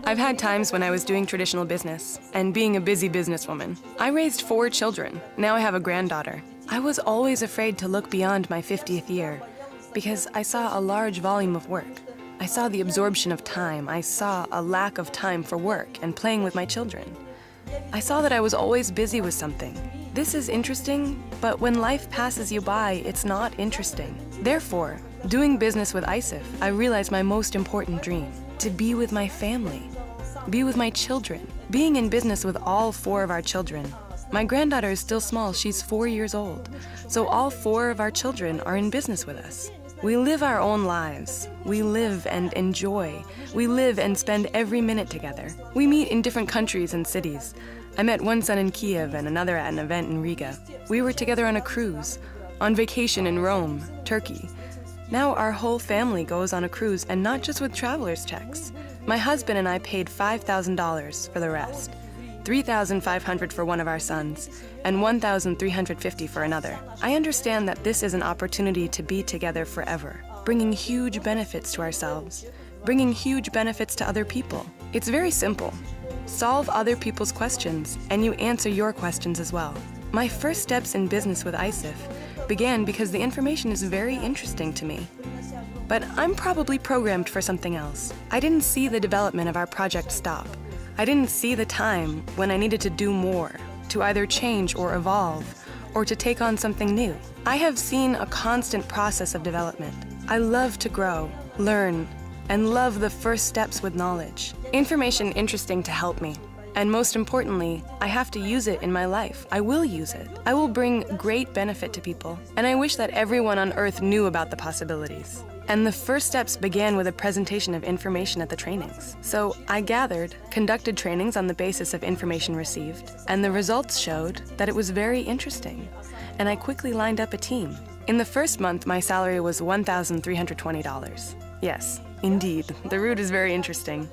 I've had times when I was doing traditional business and being a busy businesswoman. I raised 4 children. Now I have a granddaughter. I was always afraid to look beyond my 50th year because I saw a large volume of work. I saw the absorption of time. I saw a lack of time for work and playing with my children. I saw that I was always busy with something. This is interesting, but when life passes you by, it's not interesting. Therefore, doing business with ISIF, I realized my most important dream, to be with my family, be with my children, being in business with all 4 of our children. My granddaughter is still small, she's 4 years old, so all 4 of our children are in business with us. We live our own lives. We live and enjoy. We live and spend every minute together. We meet in different countries and cities. I met one son in Kiev and another at an event in Riga. We were together on a cruise, on vacation in Rome, Turkey. Now our whole family goes on a cruise, and not just with traveler's checks. My husband and I paid $5,000 for the rest, $3,500 for one of our sons, and $1,350 for another. I understand that this is an opportunity to be together forever, bringing huge benefits to ourselves, bringing huge benefits to other people. It's very simple. Solve other people's questions, and you answer your questions as well. My first steps in business with ISIF began because the information is very interesting to me. But I'm probably programmed for something else. I didn't see the development of our project stop. I didn't see the time when I needed to do more, to either change or evolve, or to take on something new. I have seen a constant process of development. I love to grow, learn, and love the first steps with knowledge. Information interesting to help me. And most importantly, I have to use it in my life. I will use it. I will bring great benefit to people. And I wish that everyone on Earth knew about the possibilities. And the first steps began with a presentation of information at the trainings. So I gathered, conducted trainings on the basis of information received, and the results showed that it was very interesting. And I quickly lined up a team. In the first month, my salary was $1,320. Yes, indeed, the route is very interesting.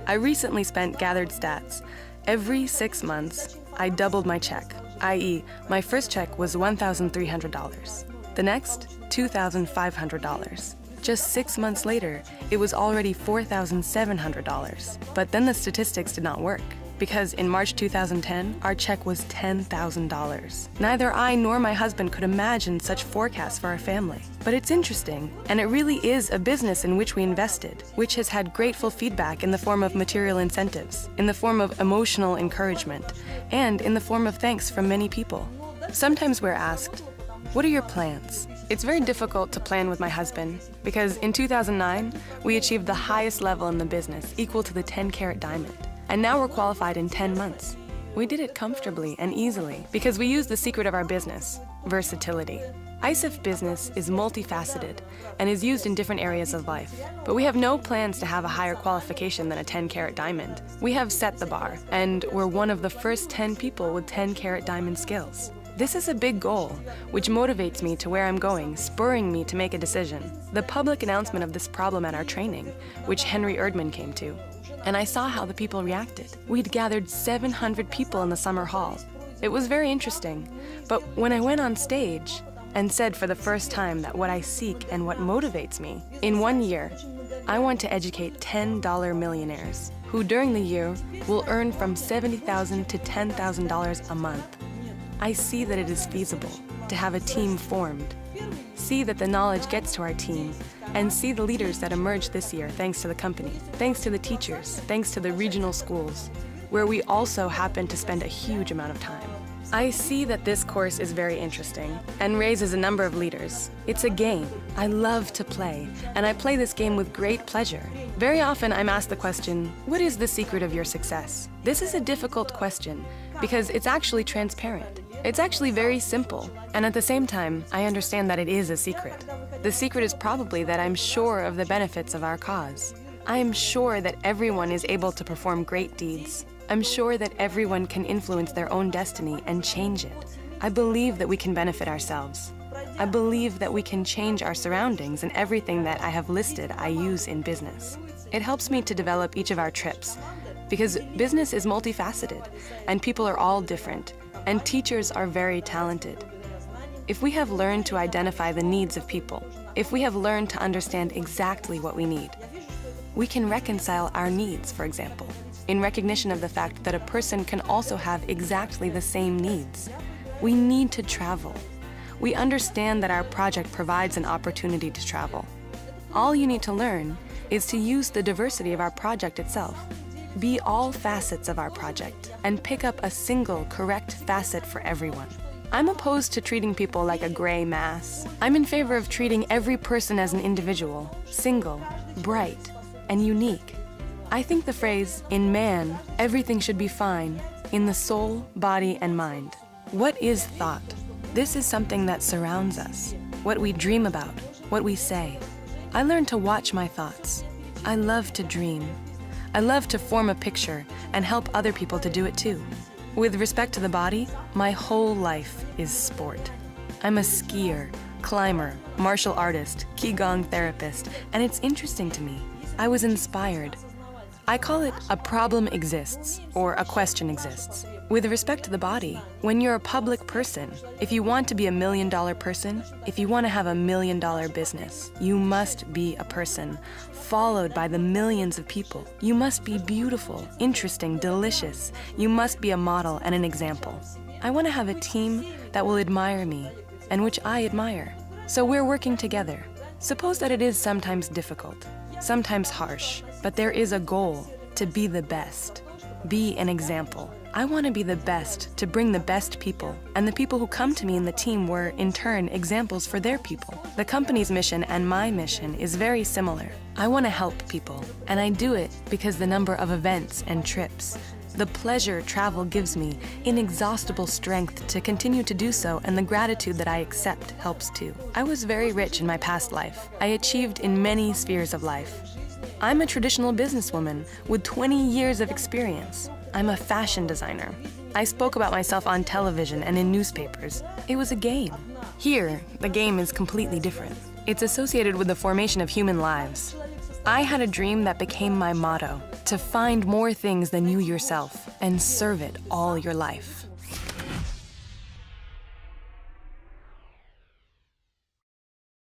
I recently spent gathered stats. Every 6 months, I doubled my check, i.e., my first check was $1,300. The next, $2,500. Just 6 months later, it was already $4,700. But then the statistics did not work, because in March 2010, our check was $10,000. Neither I nor my husband could imagine such forecasts for our family. But it's interesting, and it really is a business in which we invested, which has had grateful feedback in the form of material incentives, in the form of emotional encouragement, and in the form of thanks from many people. Sometimes we're asked, what are your plans? It's very difficult to plan with my husband, because in 2009, we achieved the highest level in the business, equal to the 10-carat diamond. And now we're qualified in 10 months. We did it comfortably and easily because we used the secret of our business, versatility. ISIF business is multifaceted and is used in different areas of life. But we have no plans to have a higher qualification than a 10-carat diamond. We have set the bar, and we're one of the first 10 people with 10-carat diamond skills. This is a big goal, which motivates me to where I'm going, spurring me to make a decision. The public announcement of this problem at our training, which Henry Erdmann came to, and I saw how the people reacted. We'd gathered 700 people in the summer hall. It was very interesting, but when I went on stage and said for the first time that what I seek and what motivates me, in 1 year, I want to educate $10 millionaires who during the year will earn from $70,000 to $10,000 a month. I see that it is feasible to have a team formed, see that the knowledge gets to our team, and see the leaders that emerged this year thanks to the company, thanks to the teachers, thanks to the regional schools, where we also happen to spend a huge amount of time. I see that this course is very interesting and raises a number of leaders. It's a game. I love to play, and I play this game with great pleasure. Very often I'm asked the question, what is the secret of your success? This is a difficult question because it's actually transparent. It's actually very simple, and at the same time, I understand that it is a secret. The secret is probably that I'm sure of the benefits of our cause. I am sure that everyone is able to perform great deeds. I'm sure that everyone can influence their own destiny and change it. I believe that we can benefit ourselves. I believe that we can change our surroundings, and everything that I have listed I use in business. It helps me to develop each of our trips, because business is multifaceted, and people are all different, and teachers are very talented. If we have learned to identify the needs of people, if we have learned to understand exactly what we need, We can reconcile our needs, for example, in recognition of the fact that a person can also have exactly the same needs. We need to travel. We understand that our project provides an opportunity to travel. All you need to learn is to use the diversity of our project itself. Be all facets of our project and pick up a single correct facet for everyone. I'm opposed to treating people like a gray mass. I'm in favor of treating every person as an individual, single, bright, and unique. I think the phrase, "in man, everything should be fine," in the soul, body, and mind. What is thought? This is something that surrounds us, what we dream about, what we say. I learned to watch my thoughts. I love to dream. I love to form a picture and help other people to do it too. With respect to the body, my whole life is sport. I'm a skier, climber, martial artist, Qigong therapist, and it's interesting to me. I was inspired. I call it a problem exists or a question exists. With respect to the body, when you're a public person, if you want to be $1 million person, if you want to have $1 million business, you must be a person, followed by the millions of people. You must be beautiful, interesting, delicious. You must be a model and an example. I want to have a team that will admire me and which I admire. So we're working together. Suppose that it is sometimes difficult, sometimes harsh, but there is a goal to be the best, be an example. I want to be the best to bring the best people, and the people who come to me in the team were, in turn, examples for their people. The company's mission and my mission is very similar. I want to help people, and I do it because the number of events and trips, the pleasure travel gives me, inexhaustible strength to continue to do so, and the gratitude that I accept helps too. I was very rich in my past life. I achieved in many spheres of life. I'm a traditional businesswoman with 20 years of experience. I'm a fashion designer. I spoke about myself on television and in newspapers. It was a game. Here, the game is completely different. It's associated with the formation of human lives. I had a dream that became my motto, to find more things than you yourself and serve it all your life.